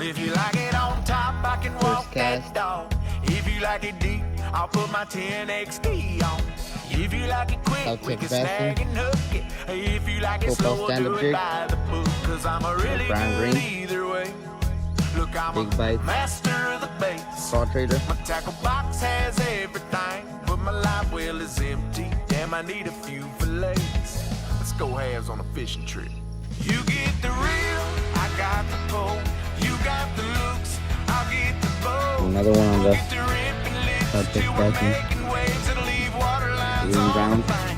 If you like it on top, I can walk that cast. dog. If you like it deep, I'll put my 10XD on. If you like it quick, we can Sou-Tex Bassin. snag and hook it. If you like it Full slow, stand-up do it jig. by the book. Cause I'm a really Brown good green. either way. Look, I'm Big a bites. master of the baits. Saw trader. My tackle box has everything, but my live well is empty. Damn, I need a few fillets. Let's go halves on a fishing trip. You get the reel, I got the pole. You got the looks, I'll get the bow. Another one on We'll the get the rip and lift Sou-Tex till we're Bassin. making waves that'll leave water lines Green on ground. the bank.